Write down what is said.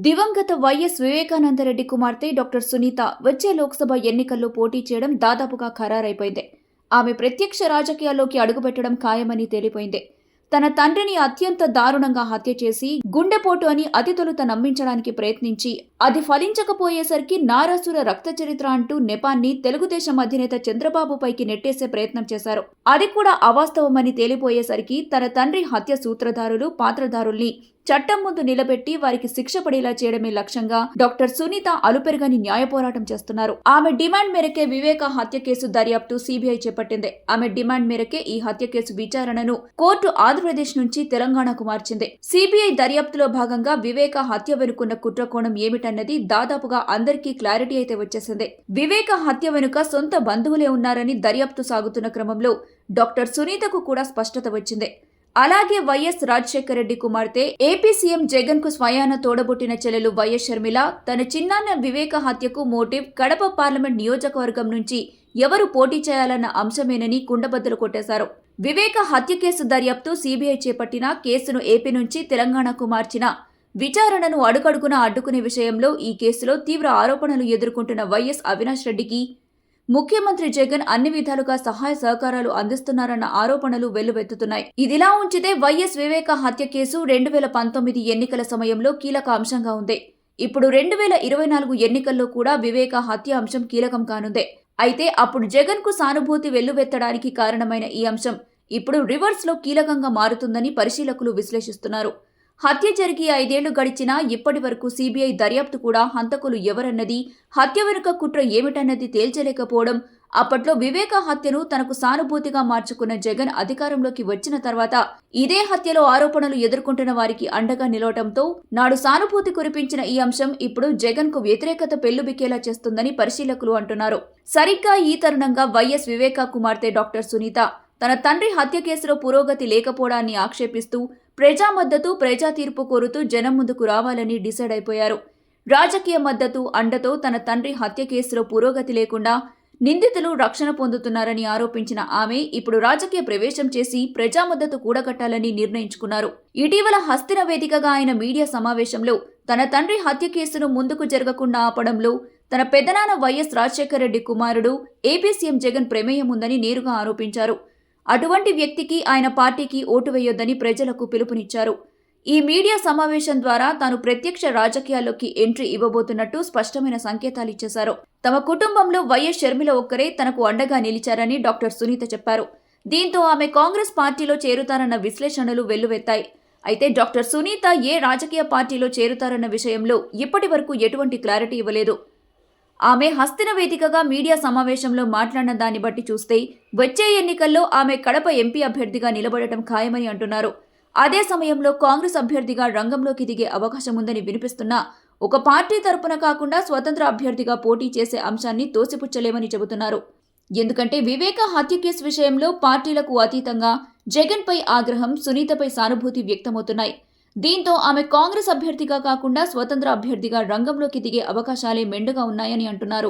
దివంగత వైఎస్ వివేకానందరెడ్డి కుమార్తె డాక్టర్ సునీత వచ్చే లోక్సభ ఎన్నికల్లో పోటీ చేయడం దాదాపుగా ఖరారైపోయింది. ఆమె ప్రత్యక్ష రాజకీయాల్లోకి అడుగుపెట్టడం ఖాయమని తేలిపోయింది. తన తండ్రిని అత్యంత దారుణంగా హత్య చేసి గుండెపోటు అని అతి తొలుత నమ్మించడానికి ప్రయత్నించి అది ఫలించకపోయేసరికి నారాసుర రక్త చరిత్ర అంటూ నెపాన్ని తెలుగుదేశం అధినేత చంద్రబాబుపైకి నెట్టేసే ప్రయత్నం చేశారు. అది కూడా అవాస్తవమని తేలిపోయేసరికి తన తండ్రి హత్య సూత్రధారులు, పాత్రధారుల్ని చట్టం ముందు నిలబెట్టి వారికి శిక్ష పడేలా చేయడమే లక్ష్యంగా డాక్టర్ సునీత అలుపెరగని న్యాయ పోరాటం చేస్తున్నారు. ఆమె డిమాండ్ మేరకే వివేక హత్య కేసు దర్యాప్తు సిబిఐ చేపట్టింది. ఆమె డిమాండ్ మేరకే ఈ హత్య కేసు విచారణను కోర్టు ఆంధ్రప్రదేశ్ నుంచి తెలంగాణకు మార్చింది. సిబిఐ దర్యాప్తులో భాగంగా వివేక హత్య వెనుకున్న కుట్రకోణం ఏమిటన్నది దాదాపుగా అందరికీ క్లారిటీ అయితే వచ్చేసింది. వివేక హత్య వెనుక సొంత బంధువులే ఉన్నారని దర్యాప్తు సాగుతున్న క్రమంలో డాక్టర్ సునీతకు కూడా స్పష్టత వచ్చింది. అలాగే వైఎస్ రాజశేఖర రెడ్డి కుమార్తె ఏపీ సీఎం జగన్ కు స్వయాన తోడబుట్టిన చెల్లెలు వైఎస్ షర్మిల తన చిన్నాన్న వివేక హత్యకు మోటివ్ కడప పార్లమెంట్ నియోజకవర్గం నుంచి ఎవరు పోటీ చేయాలన్న అంశమేనని కుండబద్దలు కొట్టేశారు. వివేక హత్య కేసు దర్యాప్తు సిబిఐ చేపట్టిన కేసును ఏపీ నుంచి తెలంగాణకు మార్చిన విచారణను అడుగడుగునా అడ్డుకునే విషయంలో ఈ కేసులో తీవ్ర ఆరోపణలు ఎదుర్కొంటున్న వైఎస్ అవినాష్ రెడ్డికి ముఖ్యమంత్రి జగన్ అన్ని విధాలుగా సహాయ సహకారాలు అందిస్తున్నారన్న ఆరోపణలు వెల్లువెత్తుతున్నాయి. ఇదిలా ఉంచితే వైఎస్ వివేక హత్య కేసు 2019 ఎన్నికల సమయంలో కీలక అంశంగా ఉంది. ఇప్పుడు 2024 ఎన్నికల్లో కూడా వివేక హత్య అంశం కీలకం కానుంది. అయితే అప్పుడు జగన్ కు సానుభూతి వెల్లువెత్తడానికి కారణమైన ఈ అంశం ఇప్పుడు రివర్స్ లో కీలకంగా మారుతుందని పరిశీలకులు విశ్లేషిస్తున్నారు. హత్య జరిగి 5 ఏళ్లు గడిచినా ఇప్పటి వరకు సిబిఐ దర్యాప్తు కూడా హంతకులు ఎవరన్నది, హత్య వెనుక కుట్ర ఏమిటన్నది తేల్చలేకపోవడం, అప్పట్లో వివేక హత్యను తనకు సానుభూతిగా మార్చుకున్న జగన్ అధికారంలోకి వచ్చిన తర్వాత ఇదే హత్యలో ఆరోపణలు ఎదుర్కొంటున్న వారికి అండగా నిలవడంతో నాడు సానుభూతి కురిపించిన ఈ అంశం ఇప్పుడు జగన్ కు వ్యతిరేకత పెల్లుబికేలా చేస్తుందని పరిశీలకులు అంటున్నారు. సరిగ్గా ఈ తరుణంగా వైఎస్ వివేక కుమార్తె డాక్టర్ సునీత తన తండ్రి హత్య కేసులో పురోగతి లేకపోవడాన్ని ఆక్షేపిస్తూ ప్రజా మద్దతు, ప్రజా తీర్పు కోరుతూ జనం ముందుకు రావాలని డిసైడ్ అయిపోయారు. రాజకీయ మద్దతు, అండతో తన తండ్రి హత్య కేసులో పురోగతి లేకుండా నిందితులు రక్షణ పొందుతున్నారని ఆరోపించిన ఆమె ఇప్పుడు రాజకీయ ప్రవేశం చేసి ప్రజా మద్దతు కూడగట్టాలని నిర్ణయించుకున్నారు. ఇటీవల హస్తిన వేదికగా ఆయన మీడియా సమావేశంలో తన తండ్రి హత్య కేసును ముందుకు జరగకుండా ఆపడంలో తన పెద్దనాన్న వైఎస్ రాజశేఖర రెడ్డి కుమారుడు ఏపీ సీఎం జగన్ ప్రమేయం ఉందని నేరుగా ఆరోపించారు. అటువంటి వ్యక్తికి, ఆయన పార్టీకి ఓటు వేయొద్దని ప్రజలకు పిలుపునిచ్చారు. ఈ మీడియా సమావేశం ద్వారా తాను ప్రత్యక్ష రాజకీయాల్లోకి ఎంట్రీ ఇవ్వబోతున్నట్టు స్పష్టమైన సంకేతాలిచ్చేశారు. తమ కుటుంబంలో వైఎస్ షర్మిల ఒక్కరే తనకు అండగా నిలిచారని డాక్టర్ సునీత చెప్పారు. దీంతో ఆమె కాంగ్రెస్ పార్టీలో చేరుతారన్న విశ్లేషణలు వెల్లువెత్తాయి. అయితే డాక్టర్ సునీత ఏ రాజకీయ పార్టీలో చేరుతారన్న విషయంలో ఇప్పటి వరకు ఎటువంటి క్లారిటీ ఇవ్వలేదు. ఆమె హస్తిన వేదికగా మీడియా సమావేశంలో మాట్లాడిన దాన్ని బట్టి చూస్తే వచ్చే ఎన్నికల్లో ఆమె కడప ఎంపీ అభ్యర్థిగా నిలబడటం ఖాయమని అంటున్నారు. అదే సమయంలో కాంగ్రెస్ అభ్యర్థిగా రంగంలోకి దిగే అవకాశం ఉందని వినిపిస్తున్నా ఒక పార్టీ తరపున కాకుండా స్వతంత్ర అభ్యర్థిగా పోటీ చేసే అంశాన్ని తోసిపుచ్చలేమని చెబుతున్నారు. ఎందుకంటే వివేక హత్య కేసు విషయంలో పార్టీలకు అతీతంగా జగన్ పై ఆగ్రహం, సునీతపై సానుభూతి వ్యక్తమవుతున్నాయి. దీంతో ఆమె కాంగ్రెస్ అభ్యర్థిగా కాకుండా స్వతంత్ర అభ్యర్థిగా రంగంలోకి దిగే అవకాశాలే మెండుగా ఉన్నాయని అంటున్నారు.